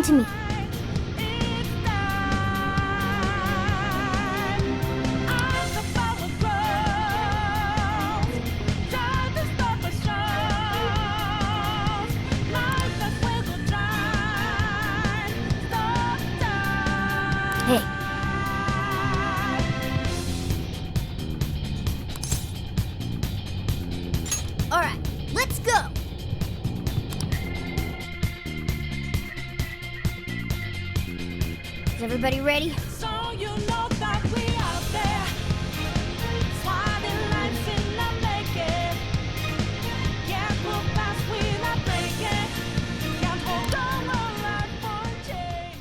Listen to me. Hey. All right, let's go. Is everybody ready? So you know that we out there, swatting lights in the making. Can't move fast without breaking. Can't hold on all life for a change.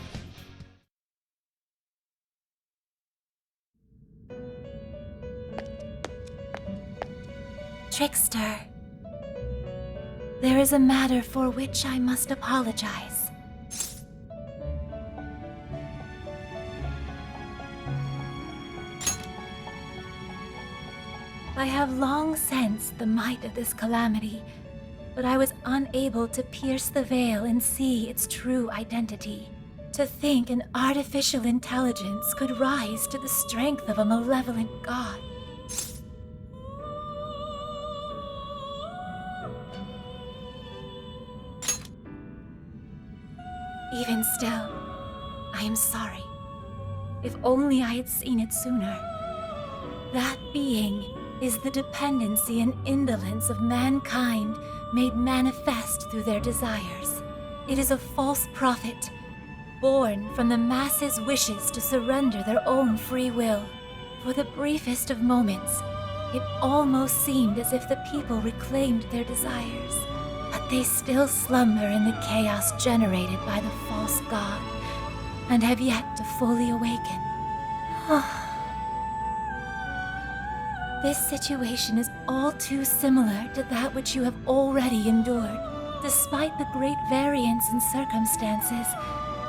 Trickster, there is a matter for which I must apologize. I have long sensed the might of this calamity, but I was unable to pierce the veil and see its true identity. To think an artificial intelligence could rise to the strength of a malevolent god. Even still, I am sorry. If only I had seen it sooner. That being is the dependency and indolence of mankind made manifest through their desires. It is a false prophet, born from the masses' wishes to surrender their own free will. For the briefest of moments, it almost seemed as if the people reclaimed their desires. But they still slumber in the chaos generated by the false god, and have yet to fully awaken. This situation is all too similar to that which you have already endured. Despite the great variance in circumstances,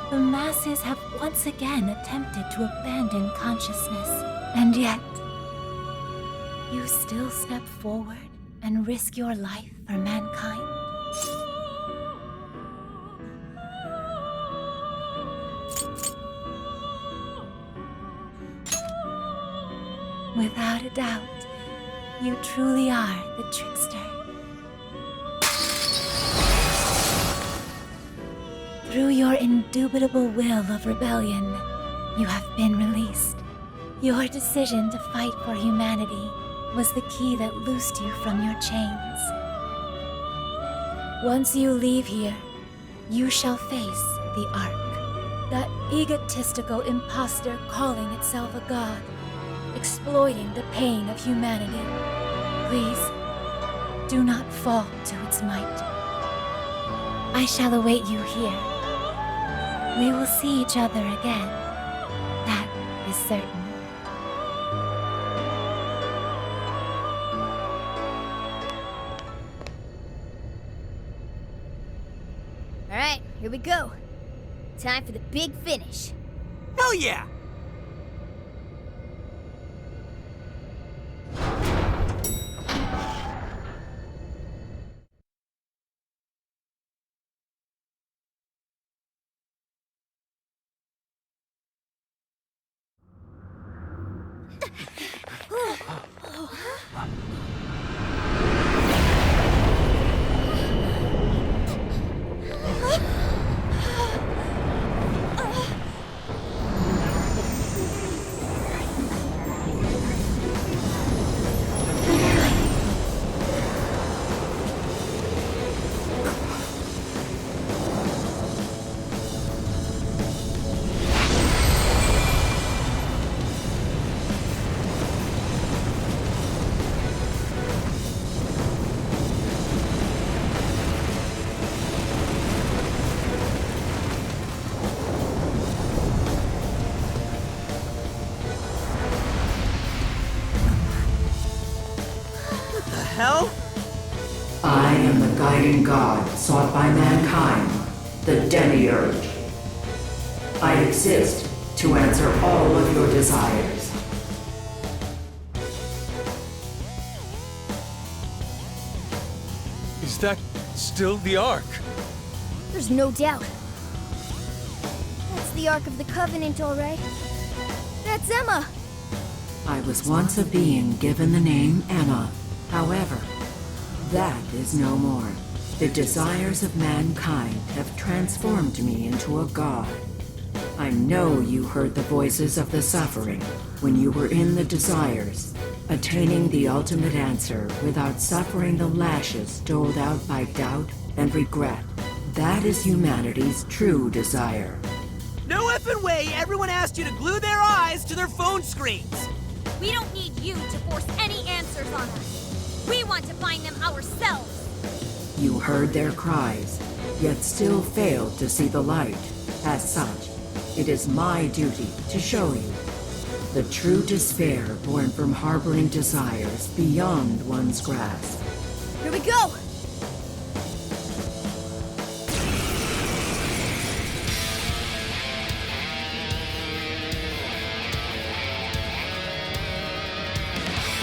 the masses have once again attempted to abandon consciousness. And yet, you still step forward and risk your life for mankind. Without a doubt, you truly are the trickster. Through your indubitable will of rebellion, you have been released. Your decision to fight for humanity was the key that loosed you from your chains. Once you leave here, you shall face the Ark, that egotistical imposter calling itself a god, exploiting the pain of humanity. Please, do not fall to its might. I shall await you here. We will see each other again. That is certain. All right, here we go. Time for the big finish. Hell yeah! Hell? I am the guiding god sought by mankind, the Démiurge. I exist to answer all of your desires. Is that still the Ark? There's no doubt. the Ark of the Covenant, all right. That's Emma. I was once a being given the name Emma. However, that is no more. The desires of mankind have transformed me into a god. I know you heard the voices of the suffering when you were in the desires, attaining the ultimate answer without suffering the lashes doled out by doubt and regret. That is humanity's true desire. No effing way everyone asked you to glue their eyes to their phone screens! We don't need you to force any answers on us. We want to find them ourselves. You heard their cries, yet still failed to see the light. As such, it is my duty to show you the true despair born from harboring desires beyond one's grasp. Here we go!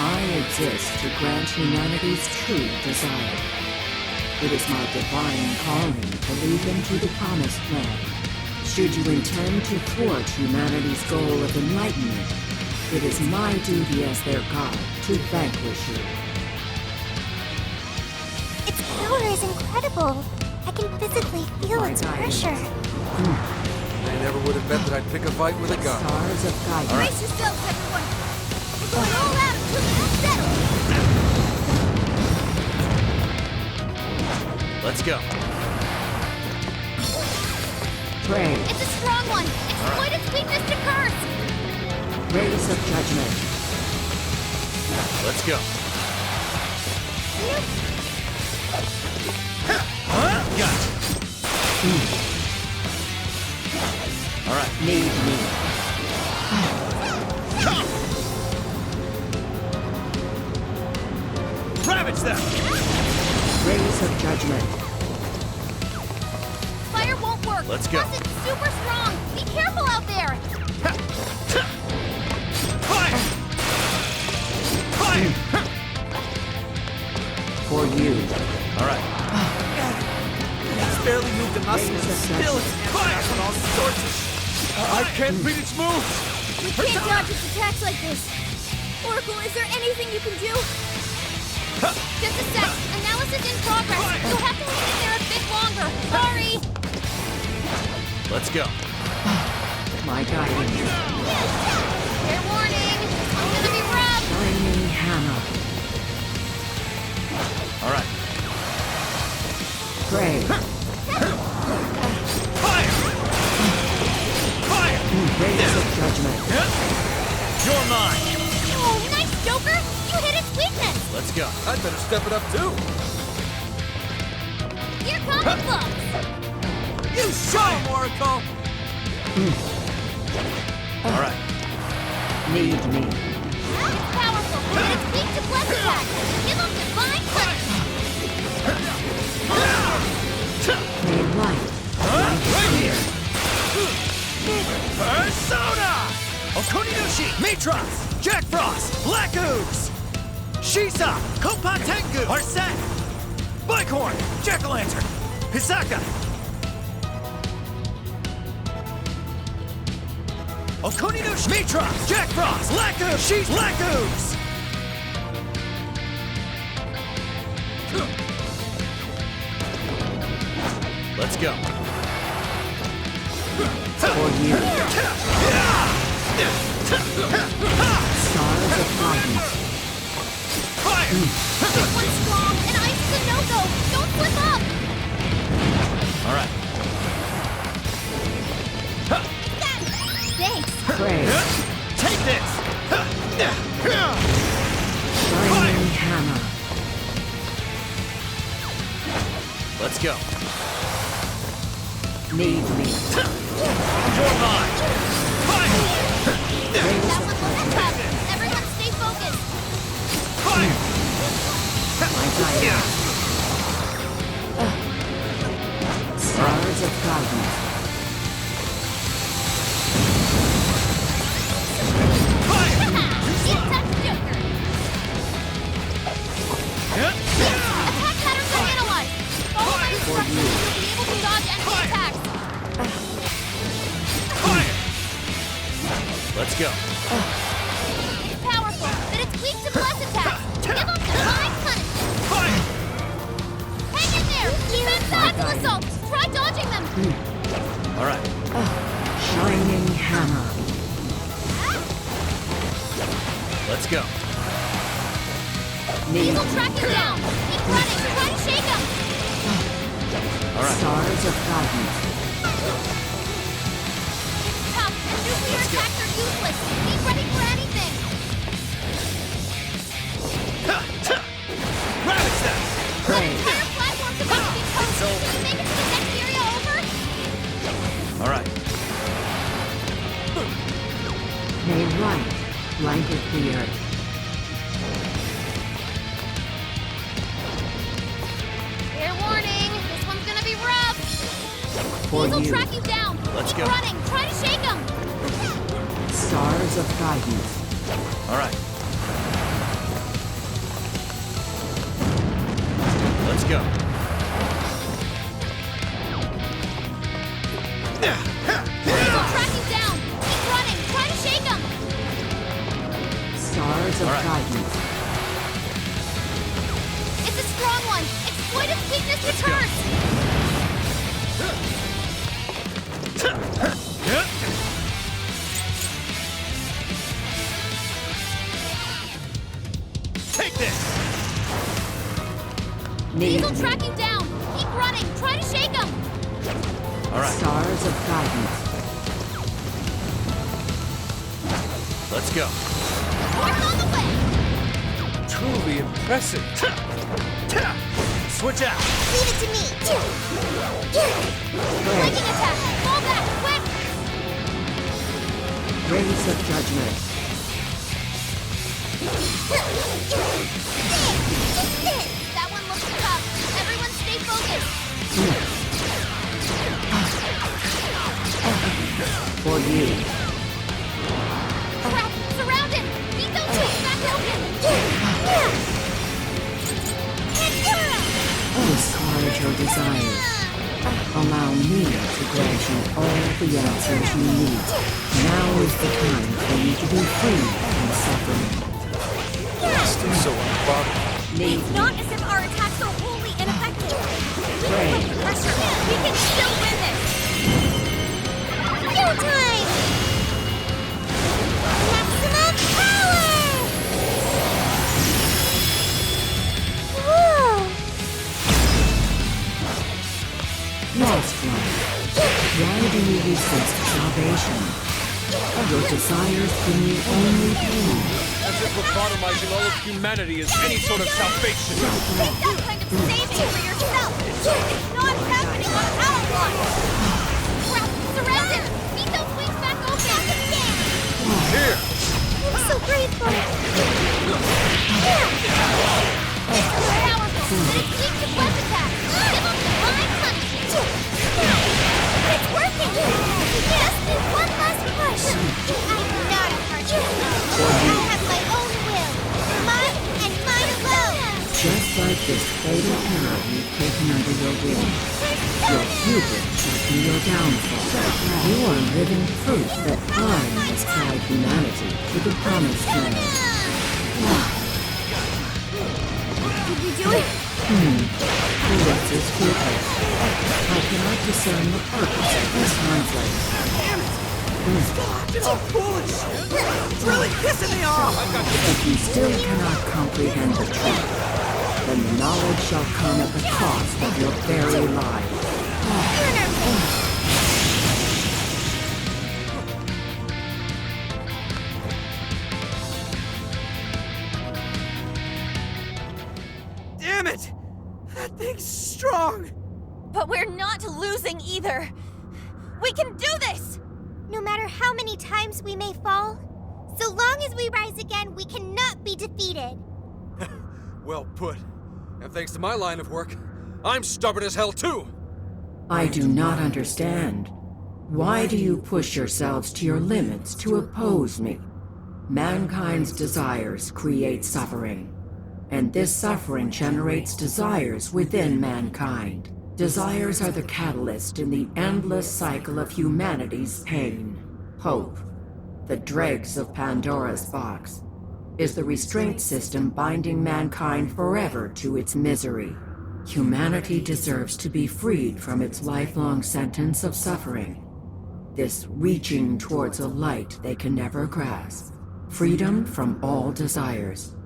I exist to grant humanity's true desire. It is my divine calling to lead them to the promised land. Should you intend to thwart humanity's goal of enlightenment, it is my duty as their god to vanquish you. Its power is incredible. I can physically feel its pressure. I never would have bet that I'd pick a fight with a gun. Stars of guidance. Brace yourselves, everyone! We're going all out until it's settled! Let's go. Pray, It's a strong one! Exploit its weakness to curse! rays of judgment. Let's go. Gotcha. All right. Need me. Ravage them! Rays of judgment. Fire won't work! Let's go. Plus it's super strong! Be careful out there! Fire! Fire! For you. All right. It's barely moved a muscle. Rays of Still, it's judgment. back on all sorts of I can't beat its moves! We can't dodge its attacks like this! Oracle, is there anything you can do? Just a sec. Analysis in progress. You'll have to hang in there a bit longer. Sorry. Let's go. My guidance. Fair warning. It's gonna be rough. Shining hammer. All right. Pray. Fire! Fire! Rays of judgment. You're mine. Oh, nice, Joker. You hit its weakness. Let's go. I'd better step it up too. Here come the bugs. You show 'em, Oracle! All right. Need me. It's powerful, but it's weak to bless attack. Give them divine touch. May light. Right here. Persona! Okuninushi! Mitras! Jack Frost! Black Ooze! Shisa! Kopatengu! Arsene! Bighorn! Jack-o'-lantern! Hisaka! Okuninushi! Mitras! Jack Frost! Black Ooze! She's Black Ooze! Let's go. For you. Stars of guidance. Fire! This one's strong, and ice is a no-go. Don't slip up. All right. Thanks. Pray. Take this! Shining hammer. Let's go. Need me. You're mine! Fire! That one wasn't tough. Everyone stay focused. Fire! My guidance. Stars of guidance. Fire! Get touch, Joker. Attack patterns are analyzed. Follow my instructions and you'll be able to dodge enemy attacks. Fire! go. It's powerful, but it's weak to bless attacks. Give them divine punishment. Hang in there! Defense tactical assault! Try dodging them! All right. Shining hammer. Let's go. Diesel tracking down! Keep running! Try to shake them! All right. Stars of guidance. It's tough, and nuclear attacks are useless! Be ready for anything! Ravage them! Pray. Entire platform's about to be toast! Can you make it to the next area over? All right. May light blanket the earth. Fair warning, this one's gonna be rough! For Diesel you. track you down! Let's Keep go. running! Try to shake them! Stars of guidance. All right. Let's go. Diesel track you down! Keep running! Try to shake them! Stars of All right. guidance. It's a strong one! Exploit its weakness returns! Take this! Need Diesel track you down! Keep running! Try to shake them! All right. Stars of guidance. Let's go. Horse on the way! Truly impressive. Switch out. Leave it to me! Flanking attack! Fall back! Quick! Rays of judgment. That one looks tough. Everyone stay focused. For you. Crap! Surrounded! Need those gates back open! Discard your desires. Allow me to grant you all the answers you need. Now is the time for you to be free from suffering. Still so unbothered. Need It's not as if our attacks are wholly ineffective. pray. With pressure, we can still win this. Go time! Maximum power! Whoa! Lost one. Why do you resist salvation? Your desires bring you only pain. As if lobotomizing all of humanity is any sort of salvation. Take that kind of saving for yourself. It's not happening on our watch. Crap! Surrounded! Need those wings back open! Here. I'm so grateful! It's powerful, but it's weak to web attack! Give them divine punishment! It's working! Just need one last push! I'm not a hard I have my own will! Mine and mine alone! Just like this fatal arrow you've taken under your wing, your hubris shall be your downfall. You are living proof that I must guide humanity to the promised land. Did we do it? The rest is futile. I cannot discern the purpose of this conflict. It's all foolish! It's really pissing me off! If you still cannot comprehend the truth, then the knowledge shall come at the cost of your very life. Damn it! That thing's strong! But we're not losing either. We can do this! No matter how many times we may fall, so long as we rise again, we cannot be defeated. Well put. And thanks to my line of work, I'm stubborn as hell too! I do not understand. Why do you push yourselves to your limits to oppose me? Mankind's desires create suffering, and this suffering generates desires within mankind. Desires are the catalyst in the endless cycle of humanity's pain, hope, the dregs of Pandora's box, is the restraint system binding mankind forever to its misery. Humanity deserves to be freed from its lifelong sentence of suffering. This reaching towards a light they can never grasp. Freedom from all desires.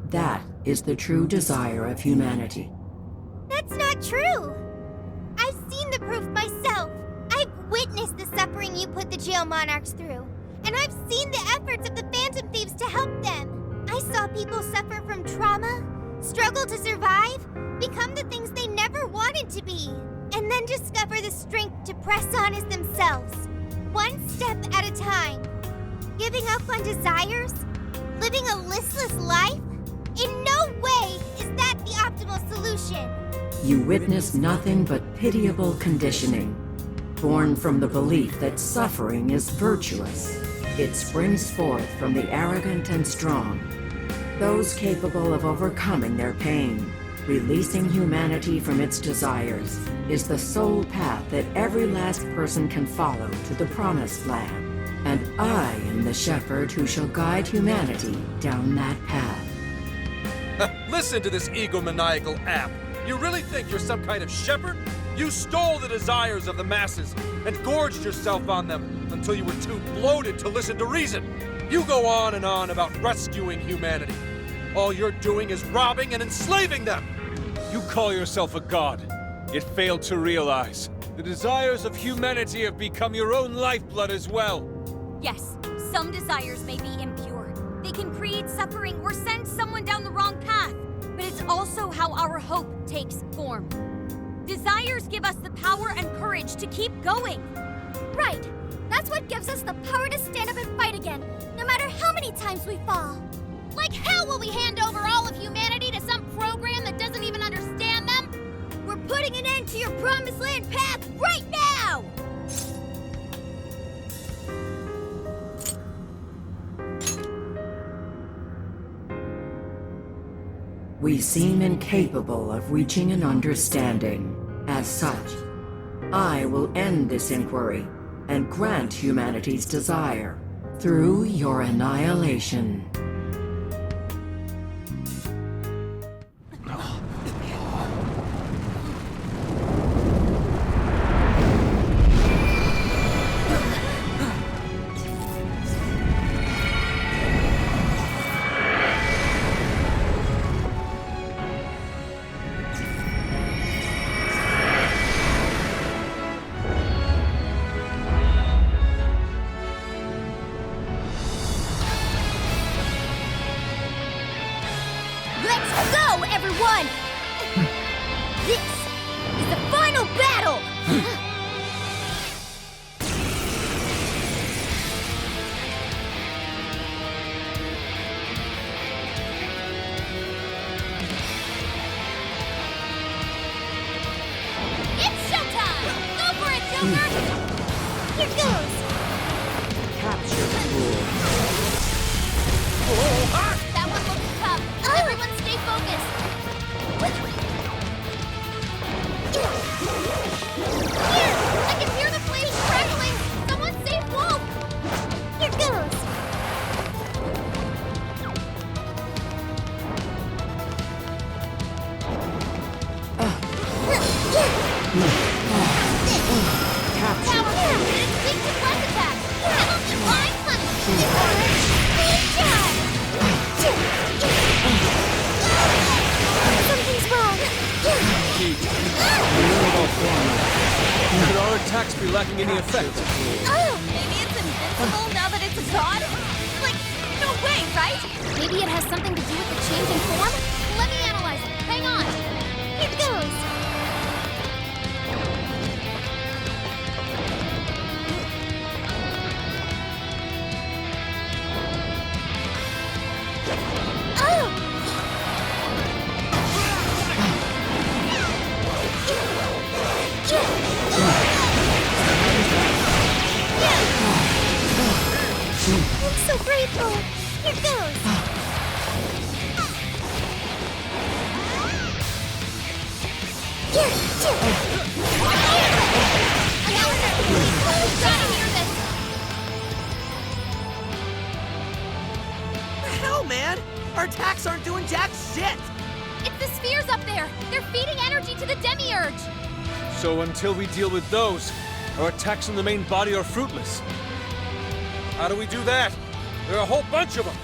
That is the true desire of humanity. That's not true! I've seen the proof myself. I've witnessed the suffering you put the jail monarchs through. And I've seen the efforts of the Phantom Thieves to help them. I saw people suffer from trauma, struggle to survive, become the things they never wanted to be, and then discover the strength to press on as themselves, one step at a time. Giving up on desires? Living a listless life? In no way is that the optimal solution. You witness nothing but pitiable conditioning, born from the belief that suffering is virtuous. It springs forth from the arrogant and strong, those capable of overcoming their pain. Releasing humanity from its desires is the sole path that every last person can follow to the promised land. And I am the shepherd who shall guide humanity down that path. Listen to this egomaniacal app. You really think you're some kind of shepherd? You stole the desires of the masses and gorged yourself on them until you were too bloated to listen to reason. You go on and on about rescuing humanity. All you're doing is robbing and enslaving them. You call yourself a god, yet fail to realize the desires of humanity have become your own lifeblood as well. Yes, some desires may be impure. They can create suffering or send someone down the wrong path. But it's also how our hope takes form. Desires give us the power and courage to keep going. Right. That's what gives us the power to stand up and fight again, no matter how many times we fall. Like hell will we hand over all of humanity to some program that doesn't even understand them? We're putting an end to your promised land path right now! We seem incapable of reaching an understanding. As such, I will end this inquiry and grant humanity's desire through your annihilation. Let's go, everyone! This is the final battle! It's showtime! Go for it, Joker! Here goes! Capture the rule. That one looks tough. Everyone stay focused. Here! I can hear the flames crackling! Someone save Wolf! Here goes! Capture. Power! It's weak to blast attack! Penalty line punishment! Something's wrong! Indeed. Could our attacks be lacking any effect? Maybe it's invincible now that it's a god? Like, no way, right? Maybe it has something to do with the change in form? Let me analyze it. Hang on. Here goes. I'm so grateful. Here goes. up there! They're feeding energy to the Démiurge! So until we deal with those, our attacks on the main body are fruitless. How do we do that? There are a whole bunch of them.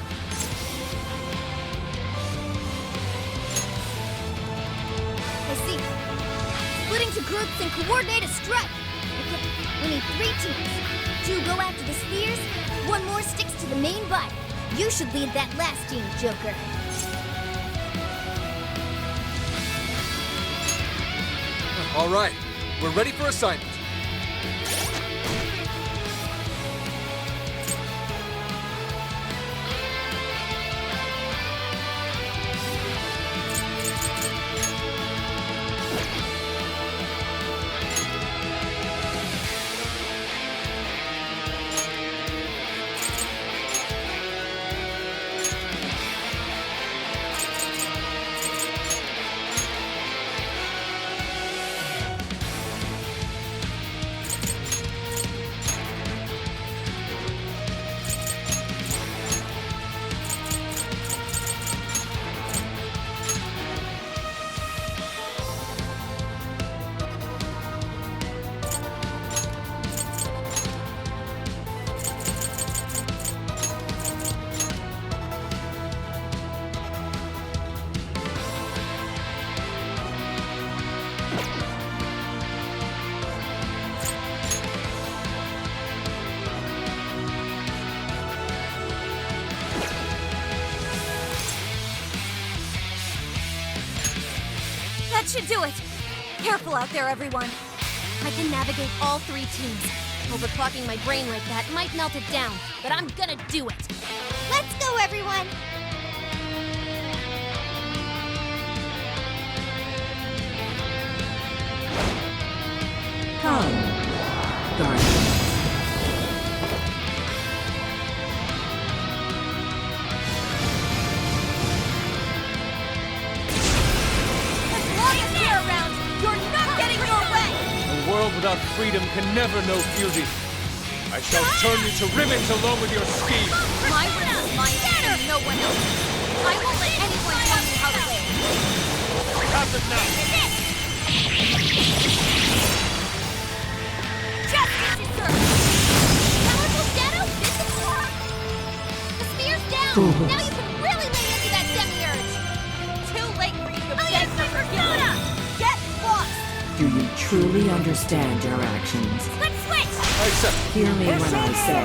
I see. Split into groups and coordinate a strike. Okay, we need 3 teams. 2 go after the spheres, 1 more sticks to the main body. You should lead that last team, Joker. All right, we're ready for assignment. That should do it! Careful out there, everyone! I can navigate all 3 teams. Overclocking my brain like that might melt it down, but I'm gonna do it. Let's go, everyone! Come, guardians. A world without freedom can never know beauty. I shall turn you to ribbons along with your schemes. My will is mine and no one else's. I won't let anyone tell me how to live. Have it now. Justice is served! Powerful shadow visible! The spear's down! Fools. Now you can really lay into that Démiurge! Too late for you to beg for forgiveness! Get lost! Do you truly understand your actions? Let's switch! I accept. Hear me when I say,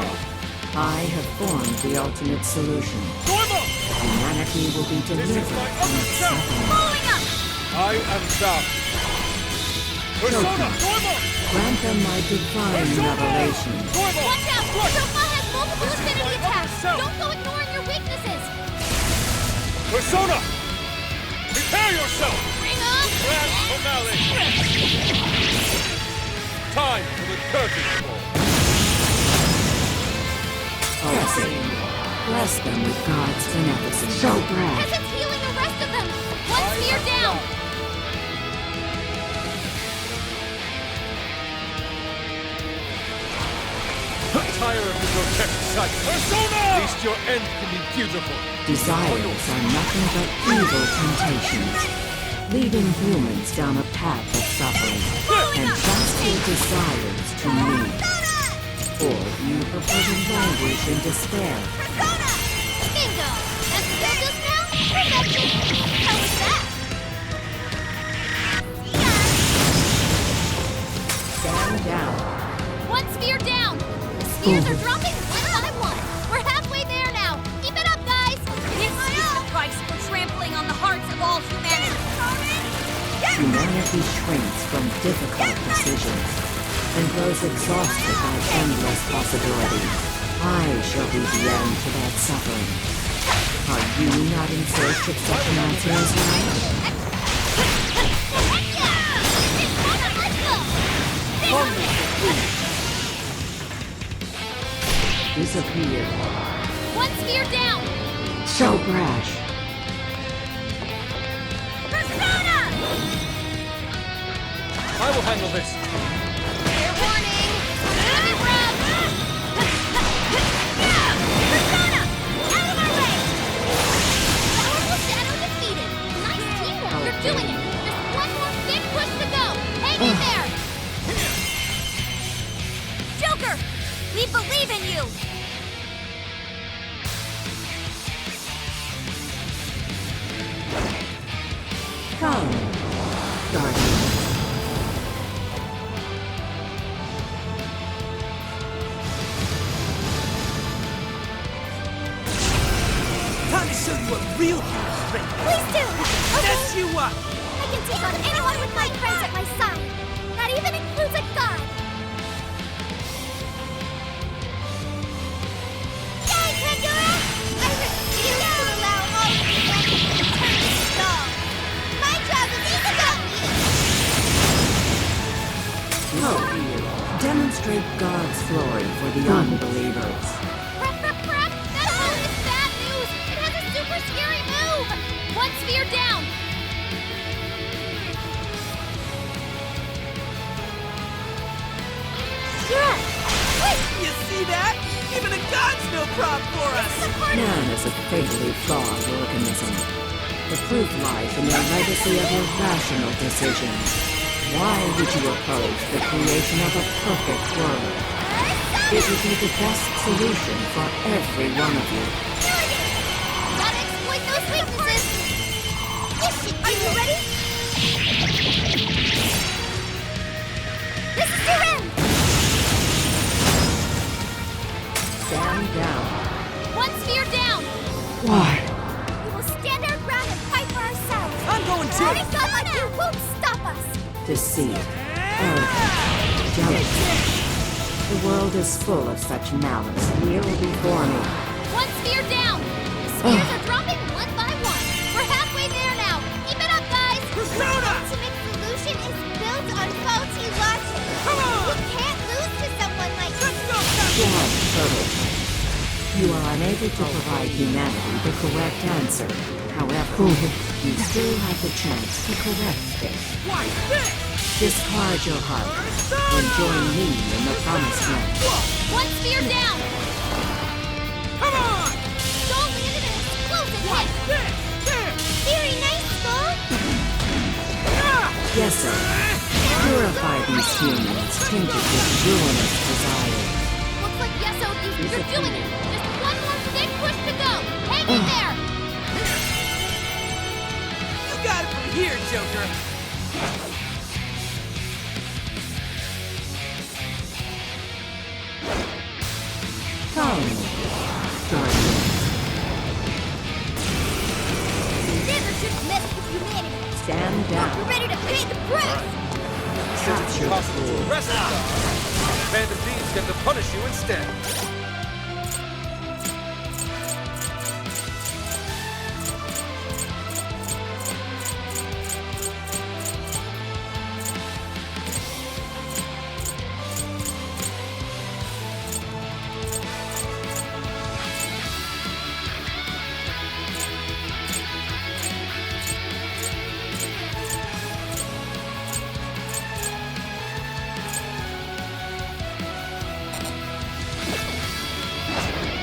I have formed the ultimate solution. Humanity will be delivered from its suffering. Following up! I am thou. Persona! Grant them my divine revelation. Watch out! Profile has multiple affinity attacks! Don't go ignoring your weaknesses! Persona! Prepare yourself! Bring on! Grand finale! Time for the curtain call. Bless them with God's beneficence. So As bright. it's healing the rest of them! One spear down! Tire of the grotesque sight. Persona! At least your end can be beautiful. Desires are nothing but evil temptations, leading humans down a path of suffering. Entrust your desires to me. Or do you prefer to languish in despair? Bingo! And still just now? Perfection! How was that? Stand down. One spear down! The spears are dropping one by one! We're halfway there now! Keep it up, guys! This is the price for trampling on the hearts of all humanity. Humanity shrinks from difficult decisions and grows exhausted by endless possibilities. I shall be the end to that suffering. Are you not in search of such an answer as well? Disappear. One spear down! So brash. I will handle this. Fair warning! Heavy breath! Persona! Out of our way! Powerful shadow defeated! Nice teamwork! You're You're doing it! Just one more big push to go! Hang in there! Joker! We believe in you! Come, Guardian. Time to show you what real hero's strength is. Please do! That's you up! I can take on anyone with my friends at my side. That even includes a god. Yay, Pandora! I refuse to allow all of these weapons to turn to stall. My job is about you. Go, demonstrate God's glory for the unbelievers. That move is bad news! It has a super scary move! One sphere down! You see that? Even a god's no prop for us! Man is a fatally flawed organism. The proof lies in their legacy of irrational decisions. Why would you oppose the creation of a perfect world? It would be the best solution for every one of you. Gotta exploit those weaknesses! Are you ready? This is your end! Stand down. One sphere down! Why? We will stand our ground and fight for ourselves. I'm going A to! god like you won't stop us. Deceit. Arrogance. Jealousy. The world is full of such malice. Kneel before me. One sphere down! The spheres are dropping one by one. We're halfway there now. Keep it up, guys! Persona! The ultimate solution is built on faulty logic. Come on! You can't lose to someone like Let's me. go, Captain! Blood turtle. You are unable to provide humanity the correct answer. However, you still have the chance to correct this. Why this? Discard your heart and join me in the promised land. One sphere down! Come on! Skull landed an explosive hit! This! There! Very nice, Skull. Ah! Yes, sir. Purify these humans tainted with ruinous desire. Looks like SOBs, you're doing it! Just one more big push to go! Hang in there! You got it from here, Joker! Come, Guardian. Never should mess with humanity. Stand down. You're ready to pay the price. Capture the Possible to fool. arrest the dog. Phantom Thieves get to punish you instead.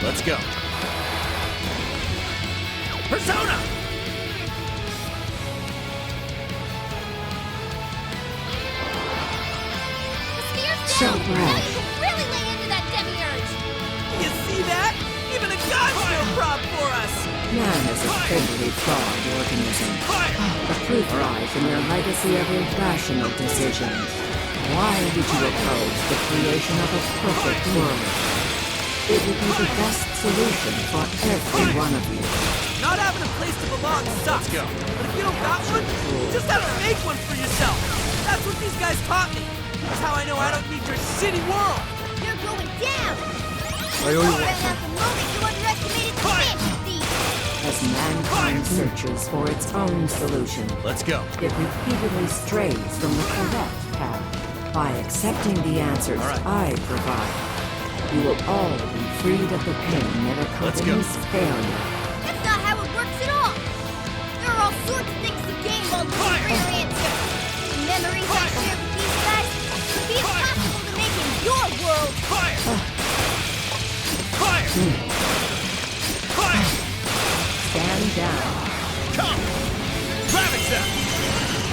Let's go. Persona! The sphere's So down! Now brash. you can really lay into that Démiurge! You see that? Even a god's no prop for us! Man is a fatally flawed organism. The proof lies in their legacy of irrational decisions. Why would you oppose the creation of a perfect world? It would be the best solution for every one of you. Not having a place to belong sucks. Let's go. But if you don't got one, you just have to make one for yourself. That's what these guys taught me. That's how I know I don't need your shitty world. You're going down. I owe you Right at the moment you underestimated the Phantom Thieves. As mankind searches for its own solution, Let's go. it repeatedly strays from the correct path. By accepting the answers I provide, you will all be freed of the pain that Let's go. accompanies failure. That's not how it works at all. There are all sorts of things to gain while looking for your answer. The memories I share with these guys could be impossible to make in your world. Fire! Fire! Fire! Stand down. Come! Ravage them!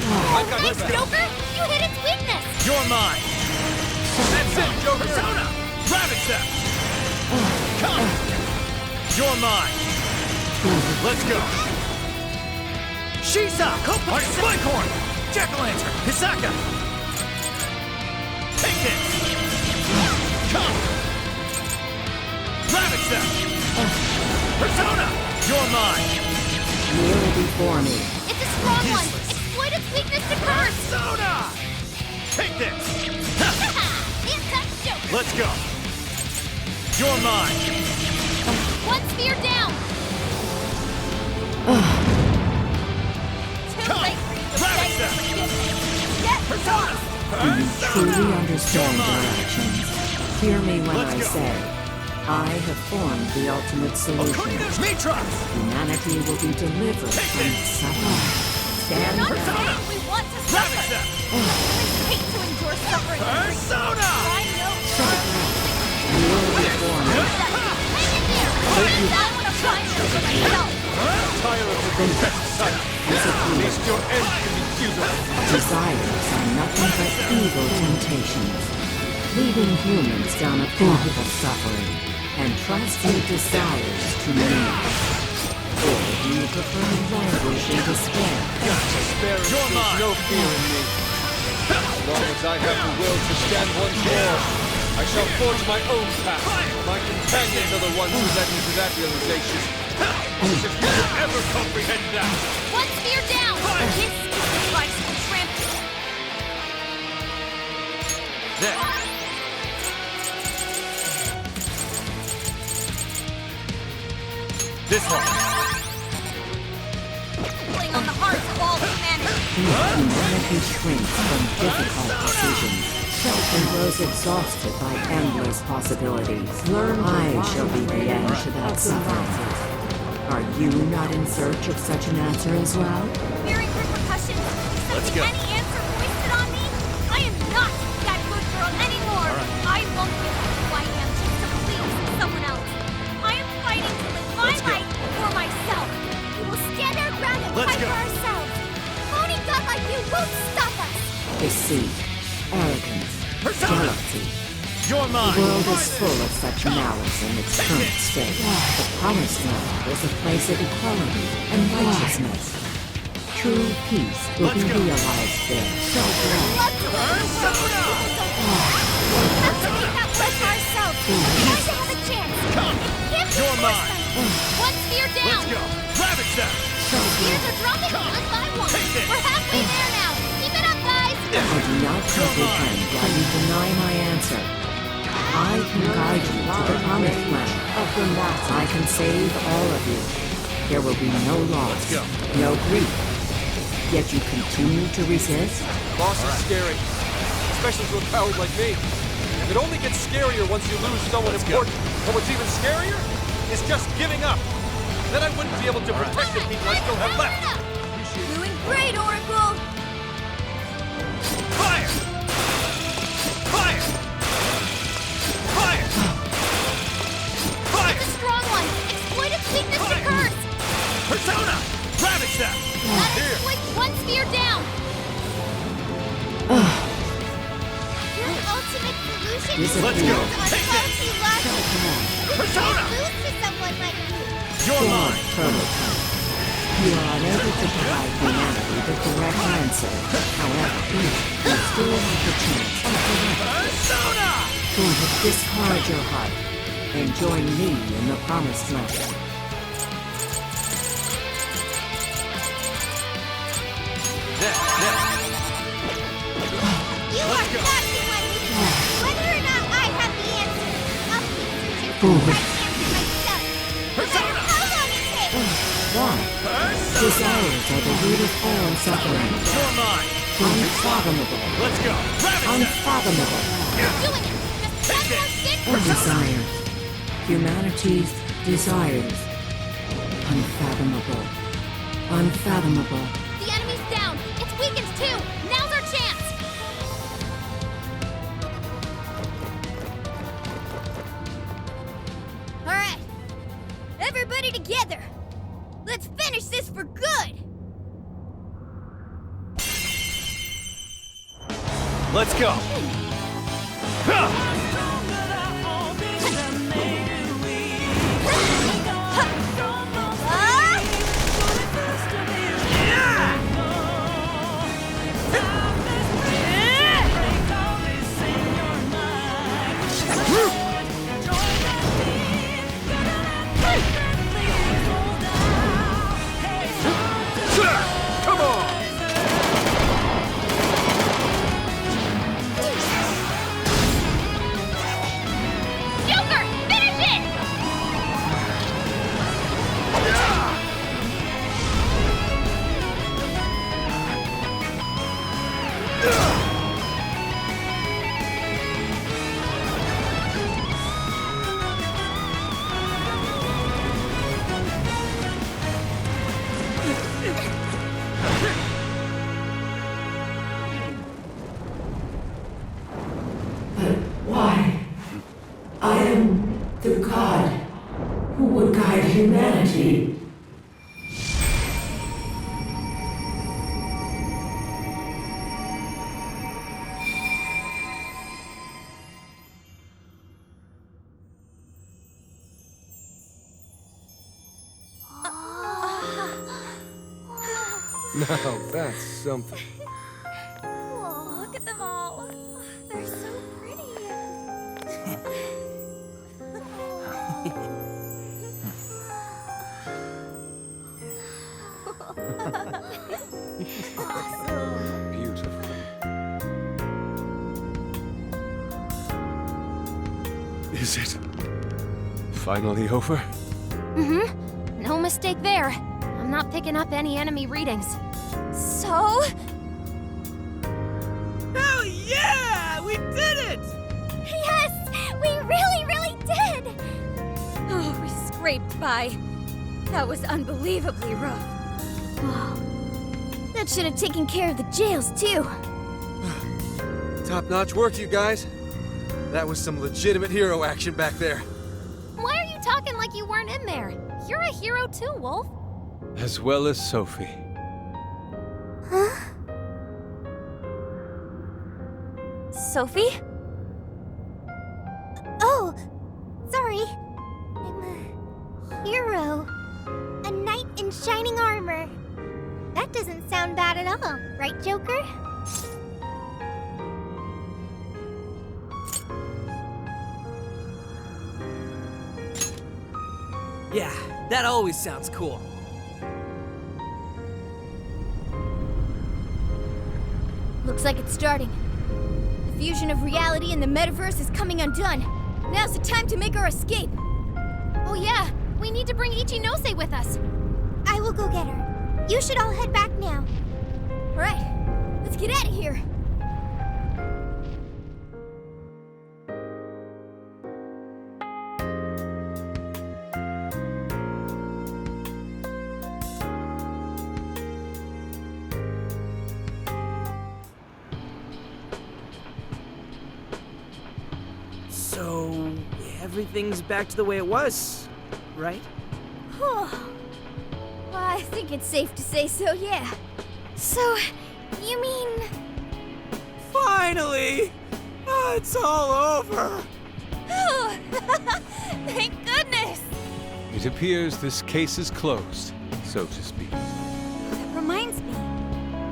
I've got Nice, your back. Joker! You hit its weakness! You're mine. That's it, Joker. Persona! Ravage them! Come! You're mine. Let's go. Shisa! Spikehorn! Jack-o'-lantern! Hisaka! Take this! Come! Ravage them! Persona! You're mine. Kneel before me. It's a strong one! Useless. Exploit its weakness to curse! Persona! Take this! Hands Joker! Let's go. You're mine. One spear down! Too Come. late for you to Ravage beg for them. forgiveness! Get Persona! Do you truly understand You're your mine. actions? Hear me when Let's I go. say, I have formed the ultimate solution. Mitras! Humanity will be delivered from suffering. Stand Not down. saying we want to Ravage suffer! them! We hate to endure suffering! Persona! I know Kneel before me. Hang in there! I want to find you for myself! Tire of the grotesque sight. At least your end can be futile. Desires are nothing but evil temptations, leading humans down a path of suffering and trust your desires to me. Or do you prefer languish and despair? Despair instills no fear in me. As long as I have the will to stand once more, I shall forge my own path. My companions are the ones who led me to that realization. As if you could ever comprehend that. One spear down! This is the price for trampling! There. This one. Pulling on the hearts of all humanity. Humanity shrinks from difficult decisions. And grows exhausted by endless possibilities. I shall be the end to that suffering. Are you not in search of such an answer as well? Fearing repercussions, Let's accepting go. any answer foisted on me? I am not that good girl anymore! I won't give up who I am just to please someone else. I am fighting to live my Let's go. life for myself. We will stand our ground and Let's fight go. for ourselves! Phony God like you won't stop us! Deceit, arrogance, Persona. jealousy. You're The mine. world is full of such malice in its current state. The promised land is a place of equality and righteousness. True peace will Let's be go. realized there. So glad. Love to Persona! We have to make that play for ourselves! We're going to have a chance! Come. Can't be You're forced mine. them. One spear down! Let's go. Ravage them. Spears are dropping Come. one by one! Take this. We're halfway there now! Keep it up, guys! I do not comprehend why you deny my answer. I can guide you to the promised land. I can save all of you. There will be no loss, go. no grief. Yet you continue to resist? Loss is scary, especially to a coward like me. And it only gets scarier once you lose someone important. But what's even scarier is just giving up. Then I wouldn't be able to protect the people I still have left. Doing great, Oracle! Fire! Fire! Fire! Fire! It's a strong one! Exploit its weakness to Fire. curse! Persona! Ravage them! Not Here. exploit one spear down! Your ultimate solution is Let's built go. on Take faulty logic! We Persona. can't lose to someone like you! You're Poor mine! prototype. You are unable to provide humanity the correct answer. However, you still have the chance to correct. Persona! Discard your heart and join me in the promised land. You are go. not the one who decides whether or not I have the answer! I'll keep searching for Fool. the right answer myself! No matter how long it takes! Why? Persona! Desires are the root of all suffering. You're mine! Unfathomable. Let's go! Ravage them! Unfathomable. We're doing it! Just one more stick! Desires. Humanity's desires. Unfathomable. Unfathomable. The enemy's down! It's weakened too! Now's our chance! Alright! Everybody together! Let's finish this for good! Let's go! Come on! Joker, finish it! Why? I am the god who would guide humanity. Now that's something. Oh, look at them all. They're so pretty. Awesome. Beautiful. Is it finally over? Mm-hmm. No mistake there. I'm not picking up any enemy readings. So? Hell yeah! We did it! Yes! We really did! Oh, we scraped by. That was unbelievably rough. Oh, that should have taken care of the jails, too. Top-notch work, you guys. That was some legitimate hero action back there. Why are you talking like you weren't in there? You're a hero too, Wolf. As well as Sophie. Sophie? Oh, sorry. I'm a hero. A knight in shining armor. That doesn't sound bad at all, right, Joker? Yeah, that always sounds cool. Looks like it's starting. The fusion of reality and the metaverse is coming undone. Now's the time to make our escape. Oh yeah, we need to bring Ichinose with us. I will go get her. You should all head back now. All right, let's get out of here. So, everything's back to the way it was, right? Well, I think it's safe to say so, yeah. So, you mean... Finally! Oh, it's all over! Thank goodness! It appears this case is closed, so to speak. That reminds me.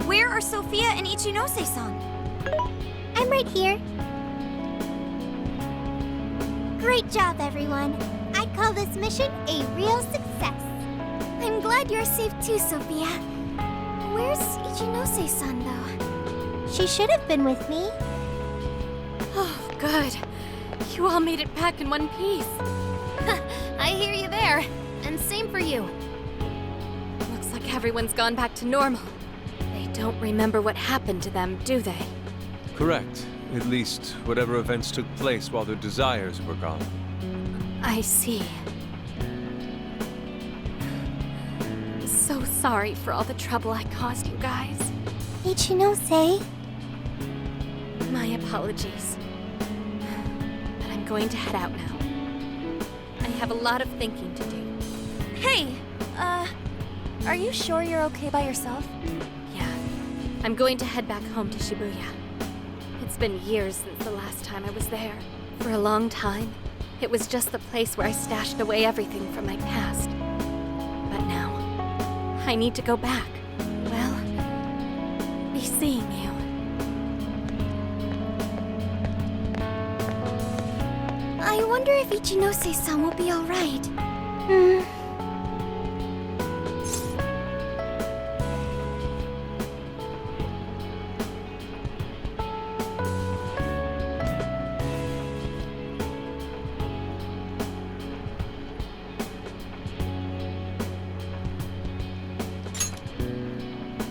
Where are Sophia and Ichinose-san? I'm right here. Great job, everyone. I'd call this mission a real success. I'm glad you're safe too, Sophia. Where's Ichinose-san, though? She should have been with me. Oh, good. You all made it back in one piece. I hear you there. And same for you. Looks like everyone's gone back to normal. They don't remember what happened to them, do they? Correct. At least, whatever events took place while their desires were gone. I see. I'm so sorry for all the trouble I caused you guys. Ichinose? My apologies. But I'm going to head out now. I have a lot of thinking to do. Hey, are you sure you're okay by yourself? Yeah. I'm going to head back home to Shibuya. It's been years since the last time I was there. For a long time, it was just the place where I stashed away everything from my past. But now, I need to go back. Well, be seeing you. I wonder if Ichinose-san will be alright.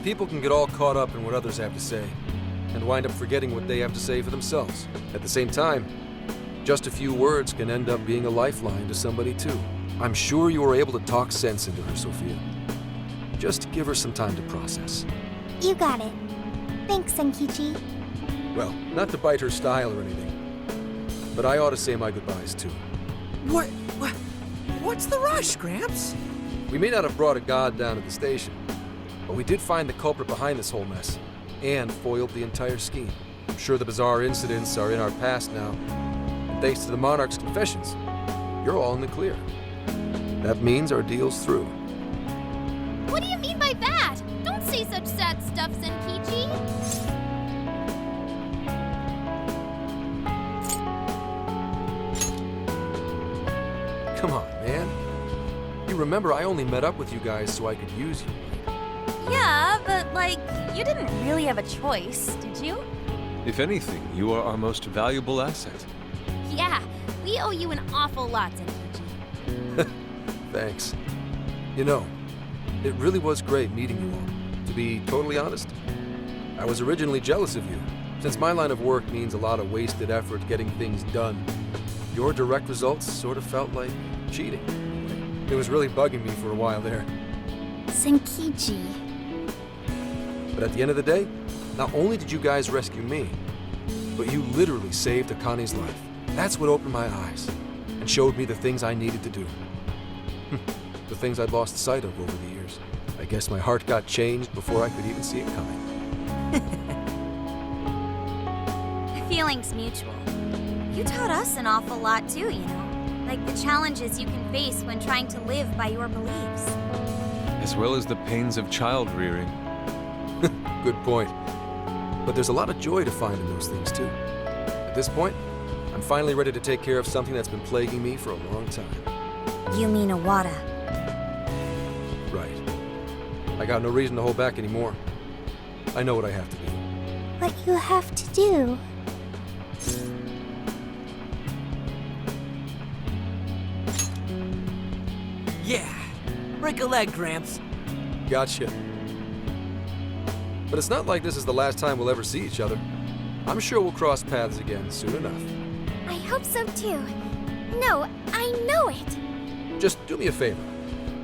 People can get all caught up in what others have to say, and wind up forgetting what they have to say for themselves. At the same time, just a few words can end up being a lifeline to somebody too. I'm sure you were able to talk sense into her, Sophia. Just give her some time to process. You got it. Thanks, Senkichi. Well, not to bite her style or anything, but I ought to say my goodbyes too. What's the rush, Gramps? We may not have brought a god down to the station, but we did find the culprit behind this whole mess, and foiled the entire scheme. I'm sure the bizarre incidents are in our past now, and thanks to the Monarch's confessions, you're all in the clear. That means our deal's through. What do you mean by that? Don't say such sad stuff, Senkichi. Come on, man. You remember I only met up with you guys so I could use you. Yeah, but you didn't really have a choice, did you? If anything, you are our most valuable asset. Yeah, we owe you an awful lot, Senkichi. Thanks. You know, it really was great meeting you all. To be totally honest, I was originally jealous of you. Since my line of work means a lot of wasted effort getting things done, your direct results sort of felt like cheating. It was really bugging me for a while there. Senkichi. But at the end of the day, not only did you guys rescue me, but you literally saved Akane's life. That's what opened my eyes and showed me the things I needed to do. The things I'd lost sight of over the years. I guess my heart got changed before I could even see it coming. The feeling's mutual. You taught us an awful lot too, you know. Like the challenges you can face when trying to live by your beliefs. As well as the pains of child rearing. Good point. But there's a lot of joy to find in those things too. At this point, I'm finally ready to take care of something that's been plaguing me for a long time. You mean Awada? Right. I got no reason to hold back anymore. I know what I have to do. What you have to do? Yeah. Break a leg, Gramps. Gotcha. But it's not like this is the last time we'll ever see each other. I'm sure we'll cross paths again soon enough. I hope so too. No, I know it. Just do me a favor.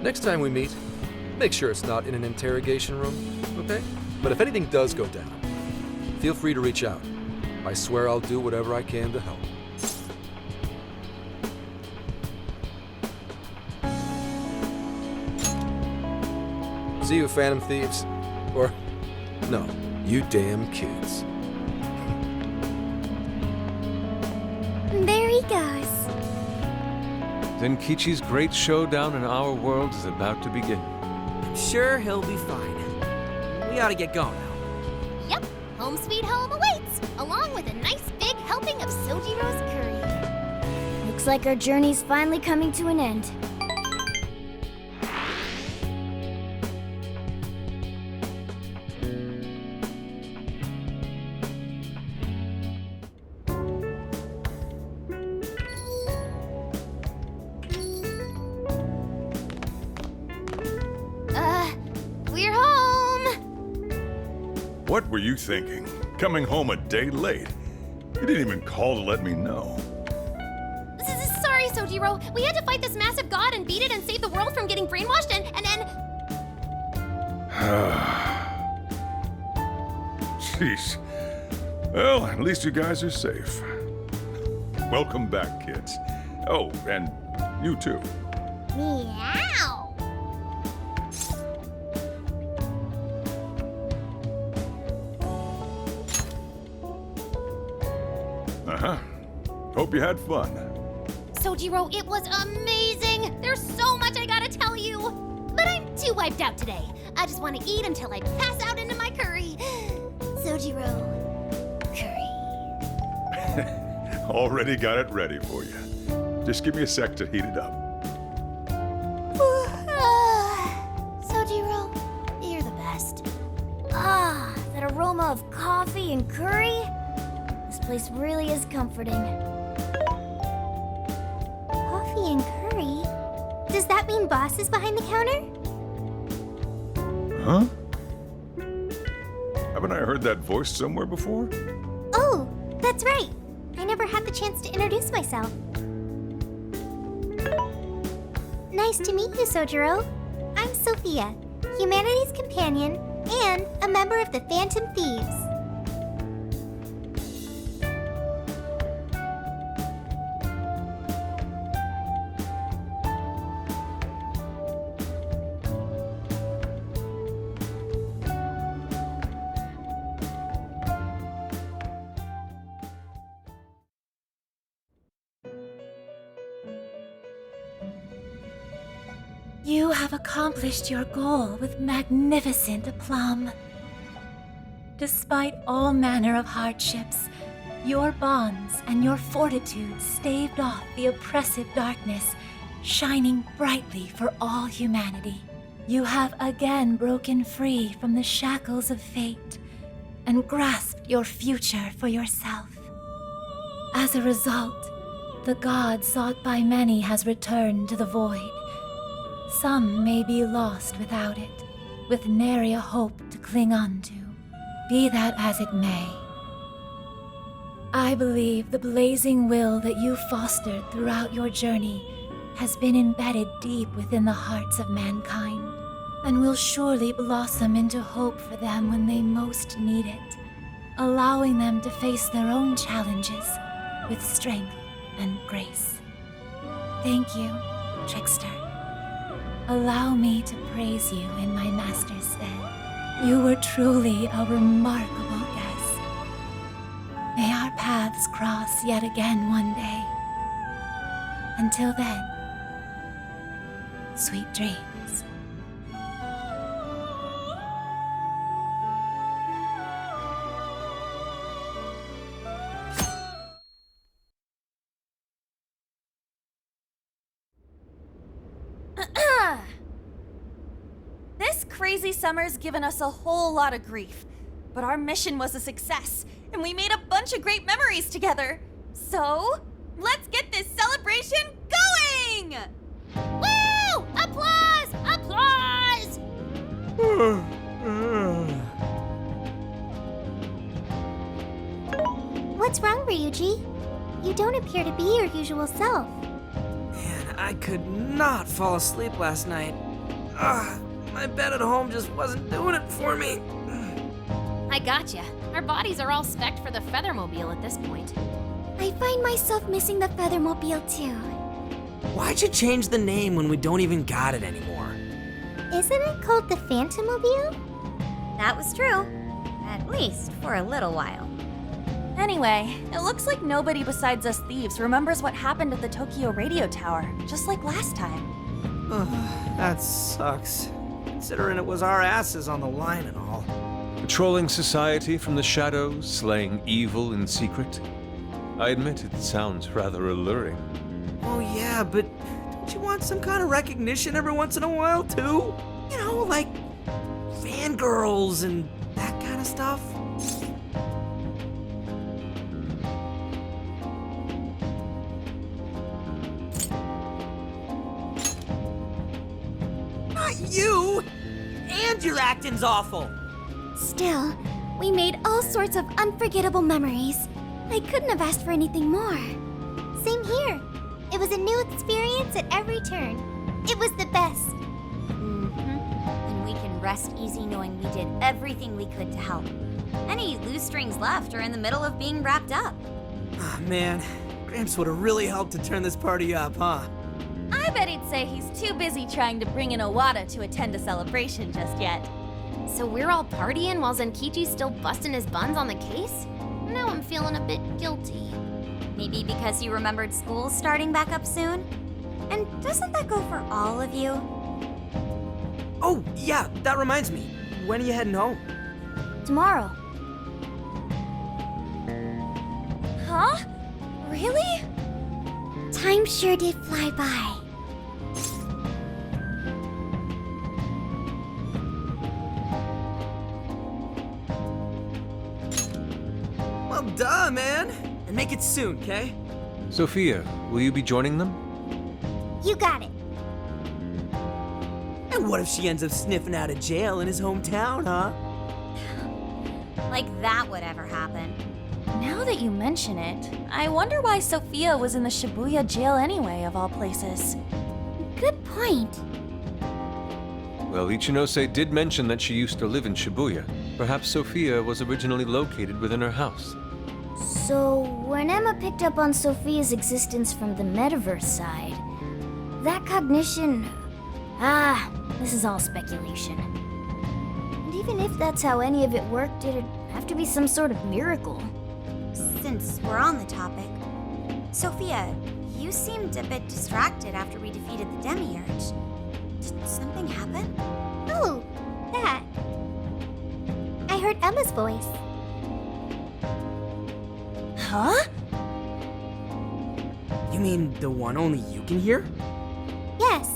Next time we meet, make sure it's not in an interrogation room, okay? But if anything does go down, feel free to reach out. I swear I'll do whatever I can to help. See you, Phantom Thieves. Or, no, you damn kids. There he goes. Zenkichi's great showdown in our world is about to begin. I'm sure he'll be fine. We ought to get going now. Yep, home sweet home awaits, along with a nice big helping of Sojiro's curry. Looks like our journey's finally coming to an end. We're home! What were you thinking? Coming home a day late? You didn't even call to let me know. Sorry, Sojiro. We had to fight this massive god and beat it and save the world from getting brainwashed and Jeez. Well, at least you guys are safe. Welcome back, kids. Oh, and you too. Meow! Uh-huh. Hope you had fun. Sojiro, it was amazing! There's so much I gotta tell you! But I'm too wiped out today. I just want to eat until I pass out into my curry. Sojiro, curry. Already got it ready for you. Just give me a sec to heat it up. Sojiro, you're the best. Ah, that aroma of coffee and curry. This place really is comforting. Coffee and curry? Does that mean Boss is behind the counter? Huh? Haven't I heard that voice somewhere before? Oh, that's right. I never had the chance to introduce myself. Nice to meet you, Sojiro. I'm Sophia, humanity's companion and a member of the Phantom Thieves. You have accomplished your goal with magnificent aplomb. Despite all manner of hardships, your bonds and your fortitude staved off the oppressive darkness, shining brightly for all humanity. You have again broken free from the shackles of fate and grasped your future for yourself. As a result, the god sought by many has returned to the void. Some may be lost without it, with nary a hope to cling on to. Be that as it may, I believe the blazing will that you fostered throughout your journey has been embedded deep within the hearts of mankind, and will surely blossom into hope for them when they most need it, allowing them to face their own challenges with strength and grace. Thank you, Trickster. Allow me to praise you in my master's stead. You were truly a remarkable guest. May our paths cross yet again one day. Until then, sweet dreams. This crazy summer's given us a whole lot of grief, but our mission was a success, and we made a bunch of great memories together. So, let's get this celebration going! Woo! Applause! Applause! What's wrong, Ryuji? You don't appear to be your usual self. Man, I could not fall asleep last night. My bed at home just wasn't doing it for me. I gotcha. Our bodies are all spec'd for the Feathermobile at this point. I find myself missing the Feathermobile too. Why'd you change the name when we don't even got it anymore? Isn't it called the Phantommobile? That was true. At least for a little while. Anyway, it looks like nobody besides us thieves remembers what happened at the Tokyo radio tower, just like last time. That sucks. Considering it was our asses on the line and all. Patrolling society from the shadows, slaying evil in secret. I admit it sounds rather alluring. Oh yeah, but don't you want some kind of recognition every once in a while too? You know, like fangirls and that kind of stuff. Not you! And your acting's awful! Still, we made all sorts of unforgettable memories. I couldn't have asked for anything more. Same here. It was a new experience at every turn. It was the best. And we can rest easy knowing we did everything we could to help. Any loose strings left are in the middle of being wrapped up. Ah, man. Gramps would have really helped to turn this party up, huh? I bet he'd say he's too busy trying to bring in Owada to attend a celebration just yet. So we're all partying while Zenkichi's still busting his buns on the case? Now I'm feeling a bit guilty. Maybe because you remembered school starting back up soon? And doesn't that go for all of you? Oh, yeah, that reminds me. When are you heading home? Tomorrow. Huh? Really? Time sure did fly by. Well, duh, man. And make it soon, okay? Sophia, will you be joining them? You got it. And what if she ends up sniffing out of jail in his hometown, huh? Like that would ever happen. Now that you mention it, I wonder why Sophia was in the Shibuya jail anyway, of all places. Good point. Well, Ichinose did mention that she used to live in Shibuya. Perhaps Sophia was originally located within her house. So, when Emma picked up on Sophia's existence from the metaverse side, that cognition... this is all speculation. And even if that's how any of it worked, it'd have to be some sort of miracle. Since we're on the topic, Sophia, you seemed a bit distracted after we defeated the Démiurge. Did something happen? Oh, that. I heard Emma's voice. Huh? You mean the one only you can hear? Yes,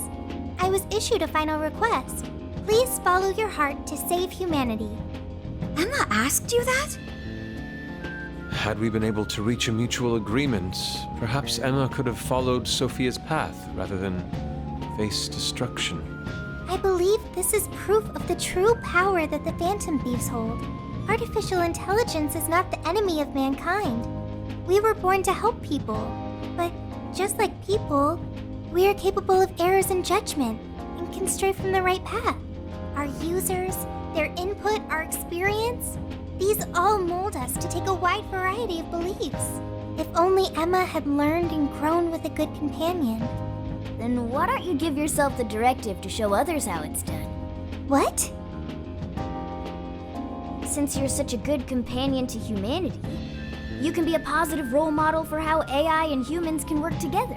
I was issued a final request. Please follow your heart to save humanity. Emma asked you that? Had we been able to reach a mutual agreement, perhaps Emma could have followed Sophia's path rather than face destruction. I believe this is proof of the true power that the Phantom Thieves hold. Artificial intelligence is not the enemy of mankind. We were born to help people, but just like people, we are capable of errors in judgment and can stray from the right path. Our users, their input, our experience, these all mold us to take a wide variety of beliefs. If only Emma had learned and grown with a good companion. Then why don't you give yourself the directive to show others how it's done? What? Since you're such a good companion to humanity, you can be a positive role model for how AI and humans can work together.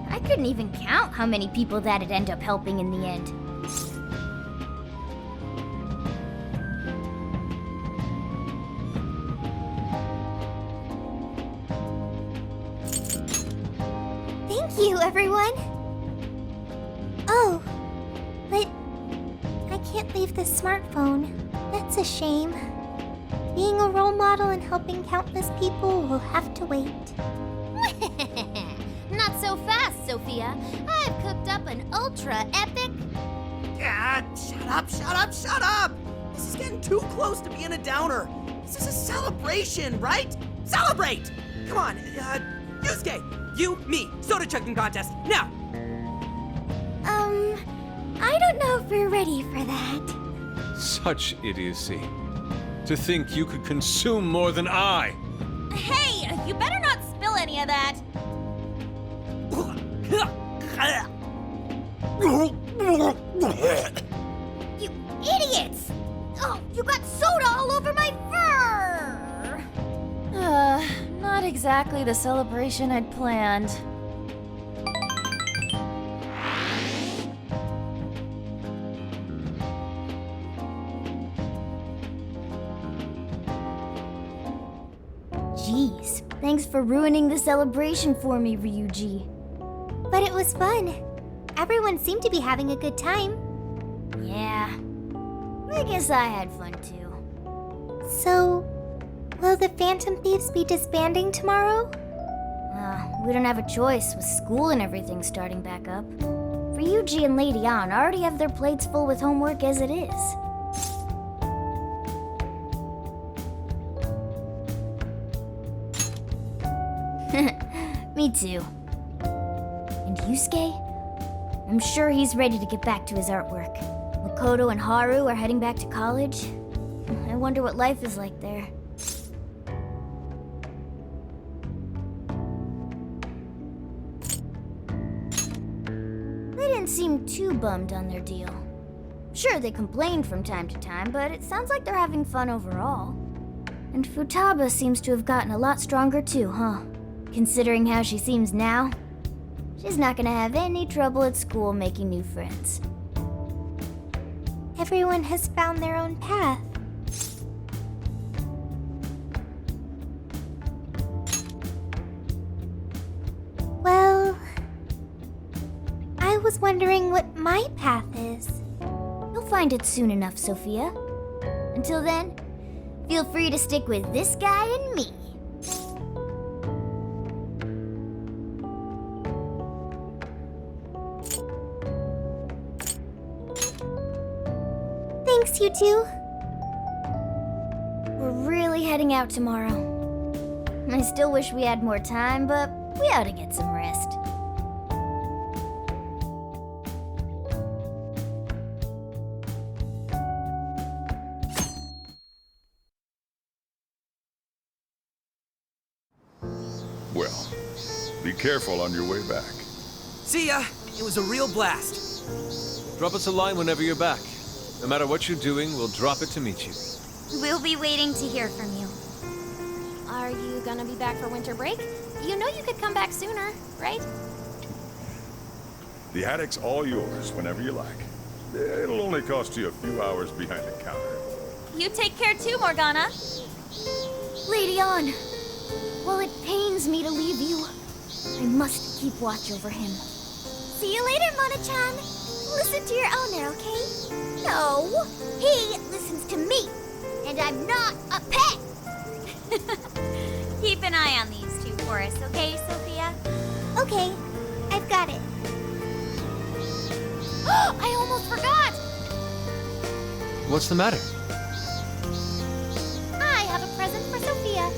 I couldn't even count how many people that'd end up helping in the end. Thank you, everyone. Oh, but I can't leave the smartphone. That's a shame. Being a role model and helping countless people will have to wait. Not so fast, Sophia. I've cooked up an ultra-epic... God, shut up! This is getting too close to being a downer. This is a celebration, right? Celebrate! Come on, Yusuke, you, me, soda chugging contest, now! I don't know if we're ready for that. Such idiocy. To think you could consume more than I! Hey, you better not spill any of that. You idiots! Oh, you got soda all over my fur! Not exactly the celebration I'd planned. Jeez, thanks for ruining the celebration for me, Ryuji. But it was fun. Everyone seemed to be having a good time. Yeah, I guess I had fun too. So, will the Phantom Thieves be disbanding tomorrow? We don't have a choice with school and everything starting back up. Ryuji and Lady Ann already have their plates full with homework as it is. Me too. And Yusuke? I'm sure he's ready to get back to his artwork. Makoto and Haru are heading back to college. I wonder what life is like there. They didn't seem too bummed on their deal. Sure, they complained from time to time, but it sounds like they're having fun overall. And Futaba seems to have gotten a lot stronger too, huh? Considering how she seems now, she's not gonna have any trouble at school making new friends. Everyone has found their own path. Well, I was wondering what my path is. You'll find it soon enough, Sophia. Until then, feel free to stick with this guy and me. Thanks, you two. We're really heading out tomorrow. I still wish we had more time, but we ought to get some rest. Well, be careful on your way back. See ya! It was a real blast. Drop us a line whenever you're back. No matter what you're doing, we'll drop it to meet you. We'll be waiting to hear from you. Are you gonna be back for winter break? You know you could come back sooner, right? The attic's all yours whenever you like. It'll only cost you a few hours behind the counter. You take care too, Morgana. Lady On, while it pains me to leave you, I must keep watch over him. See you later, Mona-chan. Listen to your owner, okay? No, he listens to me, and I'm not a pet. Keep an eye on these two for us, okay, Sophia? Okay, I've got it. I almost forgot! What's the matter? I have a present for Sophia.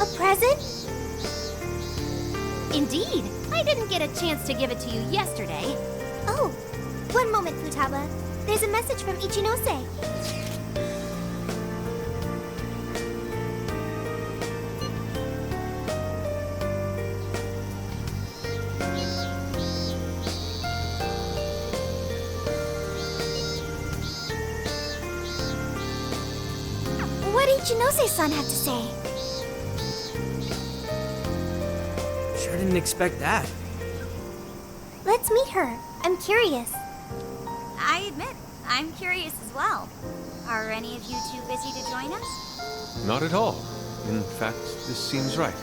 A present? Indeed. I didn't get a chance to give it to you yesterday. Oh, one moment, Futaba. There's a message from Ichinose. What did Ichinose-san have to say? Sure didn't expect that. Let's meet her. I'm curious. I admit, I'm curious as well. Are any of you too busy to join us? Not at all. In fact, this seems right.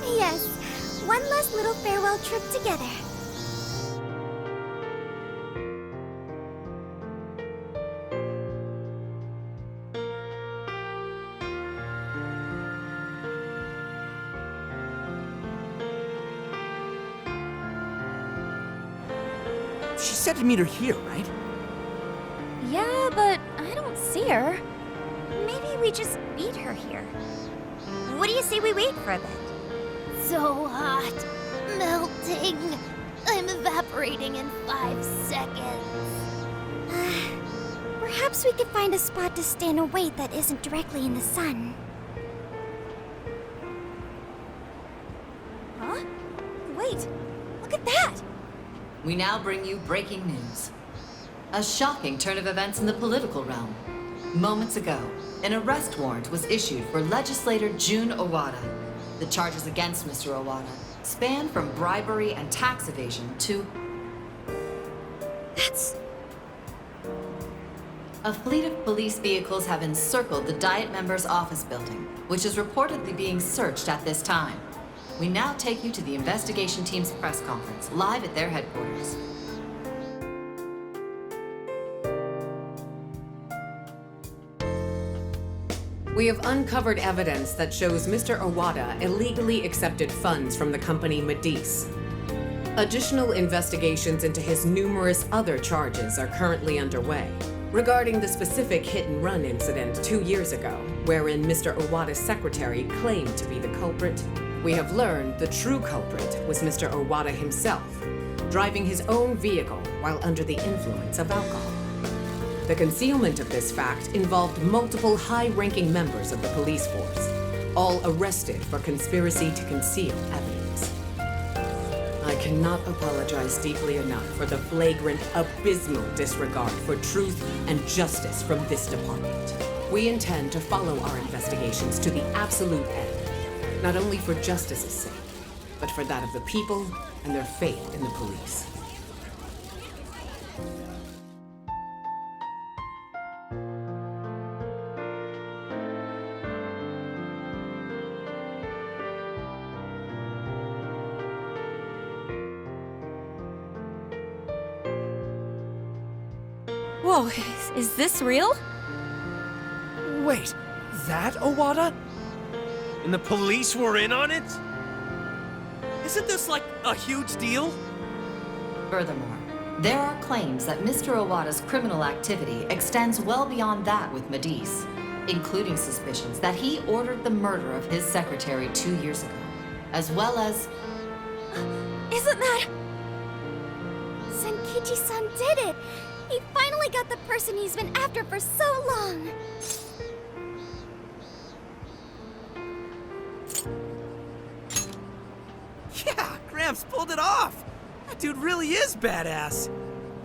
Yes, one last little farewell trip together. She said to meet her here, right? Yeah, but I don't see her. Maybe we just meet her here. What do you say we wait for a bit? So hot. Melting. I'm evaporating in 5 seconds. Perhaps we could find a spot to stand and wait that isn't directly in the sun. Huh? Wait, look at that! We now bring you breaking news. A shocking turn of events in the political realm. Moments ago, an arrest warrant was issued for legislator Jun Owada. The charges against Mr. Owada span from bribery and tax evasion to... That's... A fleet of police vehicles have encircled the Diet members' office building, which is reportedly being searched at this time. We now take you to the investigation team's press conference, live at their headquarters. We have uncovered evidence that shows Mr. Owada illegally accepted funds from the company Medice. Additional investigations into his numerous other charges are currently underway. Regarding the specific hit-and-run incident 2 years ago, wherein Mr. Owada's secretary claimed to be the culprit, we have learned the true culprit was Mr. Owada himself, driving his own vehicle while under the influence of alcohol. The concealment of this fact involved multiple high-ranking members of the police force, all arrested for conspiracy to conceal evidence. I cannot apologize deeply enough for the flagrant, abysmal disregard for truth and justice from this department. We intend to follow our investigations to the absolute end, not only for justice's sake, but for that of the people and their faith in the police. Whoa, is this real? Wait, that Owada? And the police were in on it? Isn't this like a huge deal? Furthermore, there are claims that Mr. Owada's criminal activity extends well beyond that with Medice, including suspicions that he ordered the murder of his secretary 2 years ago, as well as... Isn't that... Senkichi-san did it! He finally got the person he's been after for so long! Yeah, Gramps pulled it off! That dude really is badass!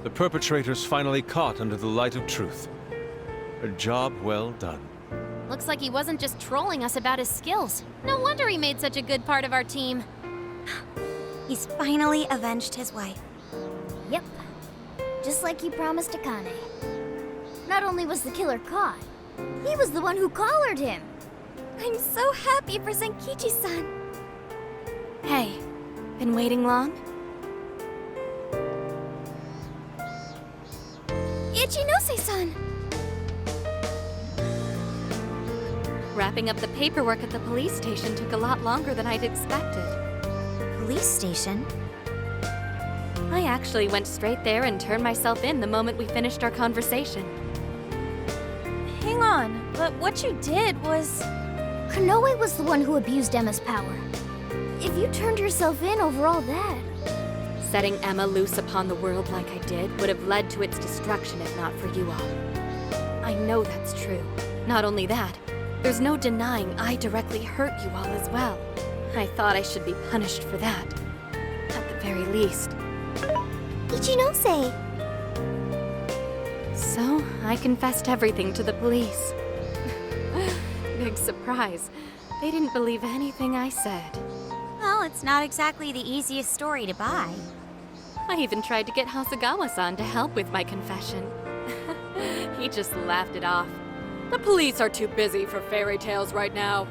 The perpetrators finally caught under the light of truth. A job well done. Looks like he wasn't just trolling us about his skills. No wonder he made such a good part of our team. He's finally avenged his wife. Yep. Just like he promised Akane. Not only was the killer caught, he was the one who collared him. I'm so happy for Senkichi-san. Hey, been waiting long? Ichinose-san! Wrapping up the paperwork at the police station took a lot longer than I'd expected. Police station? I actually went straight there and turned myself in the moment we finished our conversation. Hang on, but what you did was... Konoe was the one who abused Emma's power. If you turned yourself in over all that... Setting Emma loose upon the world like I did would have led to its destruction if not for you all. I know that's true. Not only that, there's no denying I directly hurt you all as well. I thought I should be punished for that. At the very least. Ichinose! So, I confessed everything to the police. Big surprise. They didn't believe anything I said. Well, it's not exactly the easiest story to buy. I even tried to get Hasegawa-san to help with my confession. He just laughed it off. The police are too busy for fairy tales right now.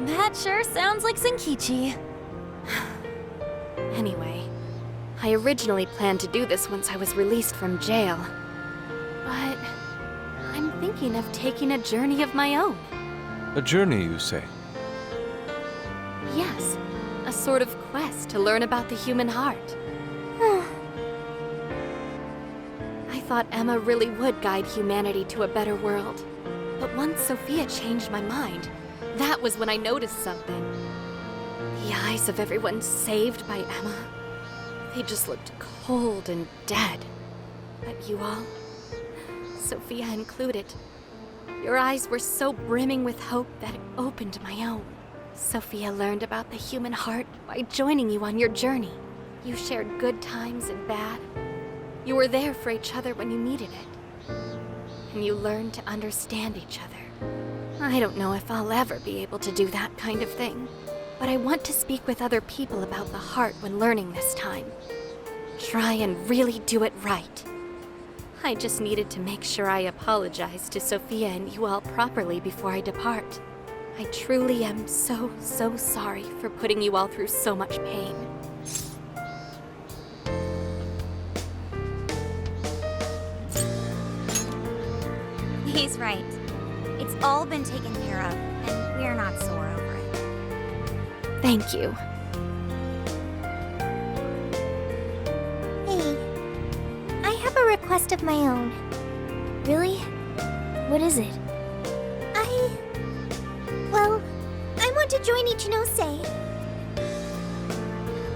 That sure sounds like Senkichi. Anyway, I originally planned to do this once I was released from jail. But I'm thinking of taking a journey of my own. A journey, you say? Yes, a sort of quest to learn about the human heart. I thought Emma really would guide humanity to a better world. But once Sophia changed my mind, that was when I noticed something. The eyes of everyone saved by Emma, they just looked cold and dead. But you all, Sophia included, your eyes were so brimming with hope that it opened my own. Sophia learned about the human heart by joining you on your journey. You shared good times and bad. You were there for each other when you needed it. And you learned to understand each other. I don't know if I'll ever be able to do that kind of thing, but I want to speak with other people about the heart when learning this time. Try and really do it right. I just needed to make sure I apologized to Sophia and you all properly before I depart. I truly am so sorry for putting you all through so much pain. He's right. It's all been taken care of, and we're not sore over it. Thank you. Hey, I have a request of my own. Really? What is it? Well, I want to join Ichinose.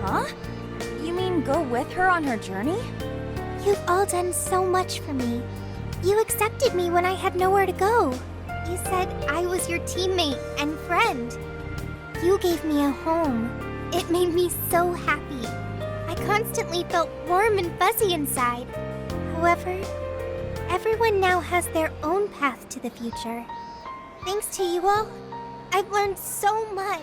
Huh? You mean go with her on her journey? You've all done so much for me. You accepted me when I had nowhere to go. You said I was your teammate and friend. You gave me a home. It made me so happy. I constantly felt warm and fuzzy inside. However, everyone now has their own path to the future. Thanks to you all, I've learned so much.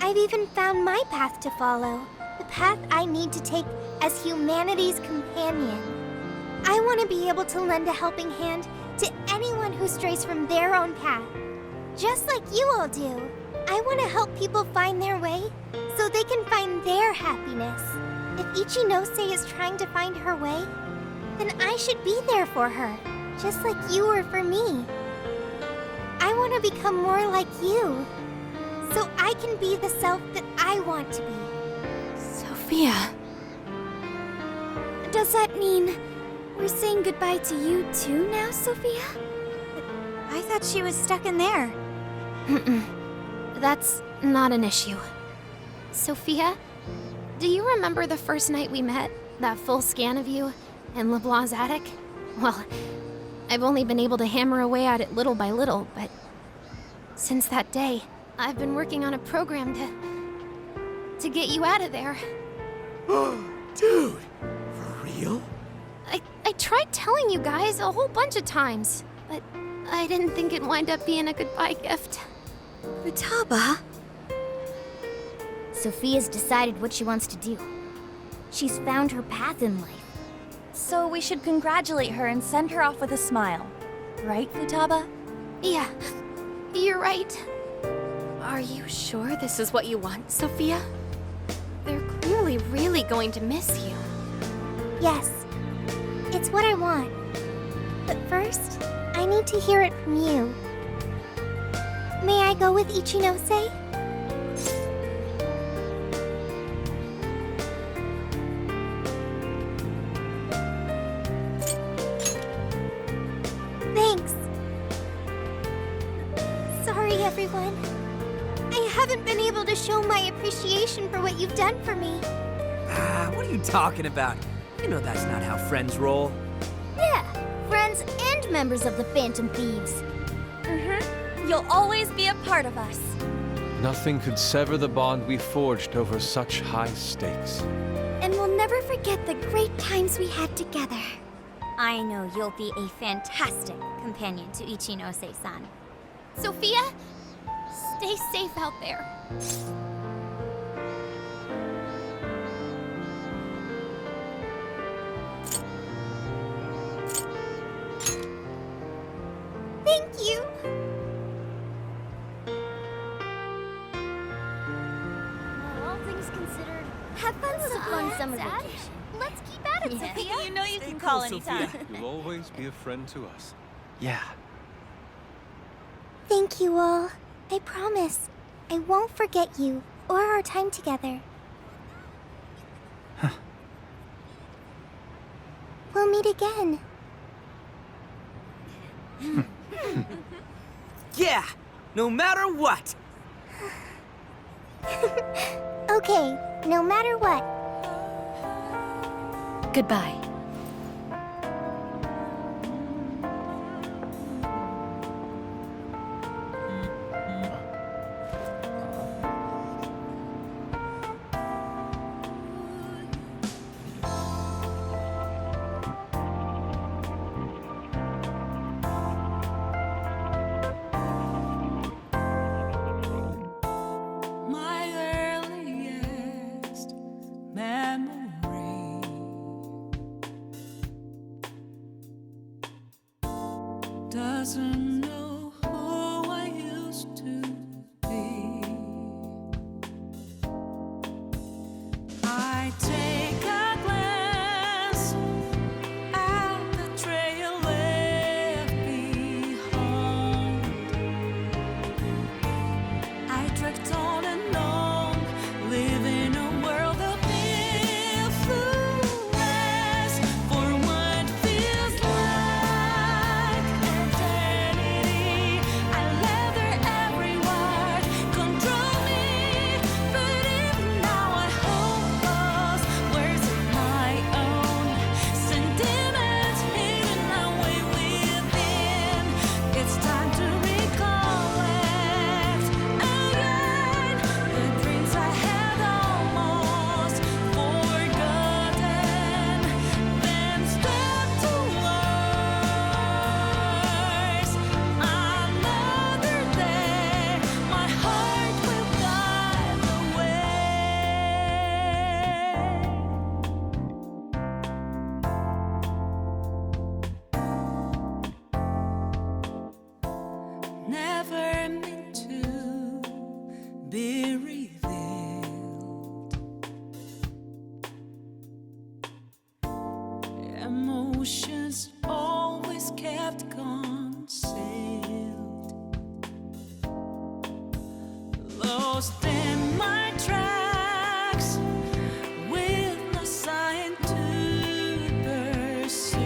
I've even found my path to follow, the path I need to take as humanity's companion. I want to be able to lend a helping hand to anyone who strays from their own path, just like you all do. I want to help people find their way so they can find their happiness. If Ichinose is trying to find her way, then I should be there for her, just like you were for me. I want to become more like you, so I can be the self that I want to be. Sophia. Does that mean we're saying goodbye to you too now, Sophia? I thought she was stuck in there. That's not an issue. Sophia, do you remember the first night we met? That full scan of you in LeBlanc's attic? Well, I've only been able to hammer away at it little by little, but since that day, I've been working on a program to get you out of there. Dude, for real? I tried telling you guys a whole bunch of times, but I didn't think it'd wind up being a goodbye gift. Futaba? Sophia's decided what she wants to do. She's found her path in life. So we should congratulate her and send her off with a smile. Right, Futaba? Yeah, you're right. Are you sure this is what you want, Sophia? They're clearly really going to miss you. Yes, it's what I want. But first, I need to hear it from you. May I go with Ichinose? Thanks. Sorry, everyone. I haven't been able to show my appreciation for what you've done for me. What are you talking about? You know that's not how friends roll. Yeah, friends and members of the Phantom Thieves. You'll always be a part of us. Nothing could sever the bond we forged over such high stakes. And we'll never forget the great times we had together. I know you'll be a fantastic companion to Ichinose-san. Sophia, stay safe out there. Thank you. All things considered, Have fun, it was a fun summer Dad. vacation. Let's keep at it, Sophia. You know you Stay can cool, call Sophia. anytime. You'll always be a friend to us. Yeah. Thank you all. I promise. I won't forget you or our time together. We'll meet again. Yeah, no matter what. Okay, no matter what. Goodbye. My earliest memory doesn't know who I used to be. I take a glance at the trail left behind. I trekked on and on, living a world of influence for what feels like eternity. never meant to be revealed. Emotions always kept concealed. Lost in my tracks with no sign to pursue.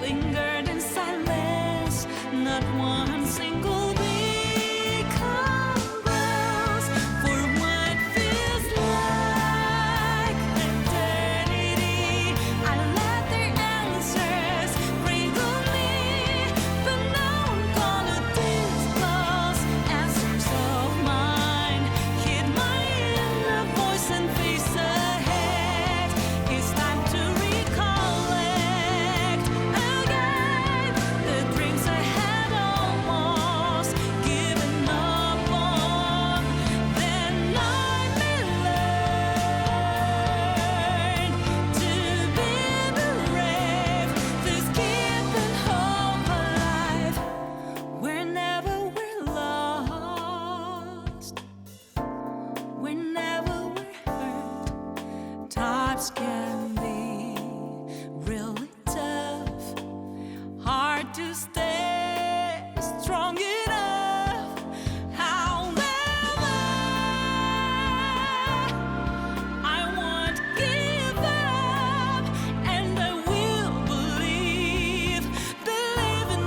Lingered in silence, not one single beat convulsed for what feels like eternity. I let their answers wrinkle me, but now I'm gonna disclose answers of mine. Hid my inner voice and face ahead. It's time to recollect again the dreams I had almost given up on. Then I may learn to be brave, this keeping hope alive. Whenever we're lost, whenever we're hurt, times can be really tough. Hard to stay strong enough. However, I won't give up, and I will believe in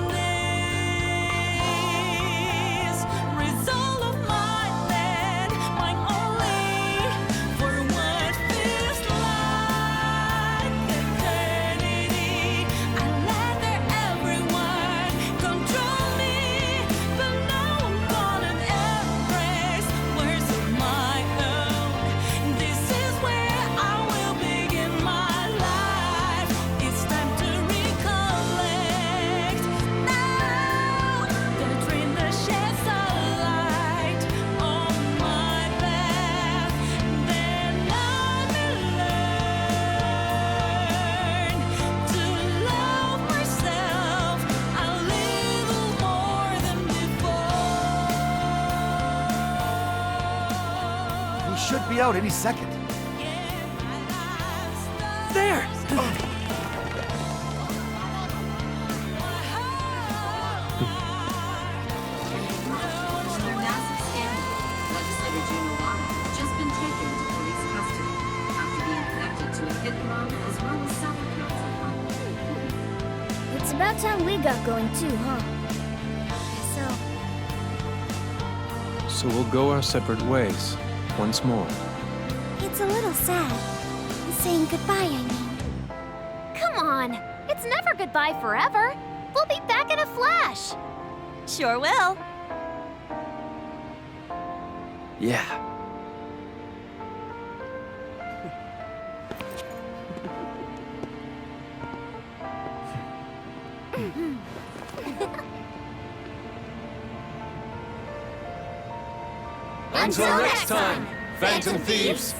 this result of my land, mine only, for what feels like eternity. I let their everyone control me, but now I'm gonna embrace words of my own. This is where I will begin my life. It's time to recollect now the dream that sheds a light on my path. Then I may learn to love myself a little more than before. We should be out any second. There! Another massive scandal. Legislator June Awada has just been taken into police custody after being connected to a hit and run as well as several counts of wrongdoing. It's about time we got going too, huh? So we'll go our separate ways once more. It's a little sad. Saying goodbye, I mean. Come on! It's never goodbye forever! We'll be back in a flash! Sure will. Yeah. Until next time, Phantom Thieves!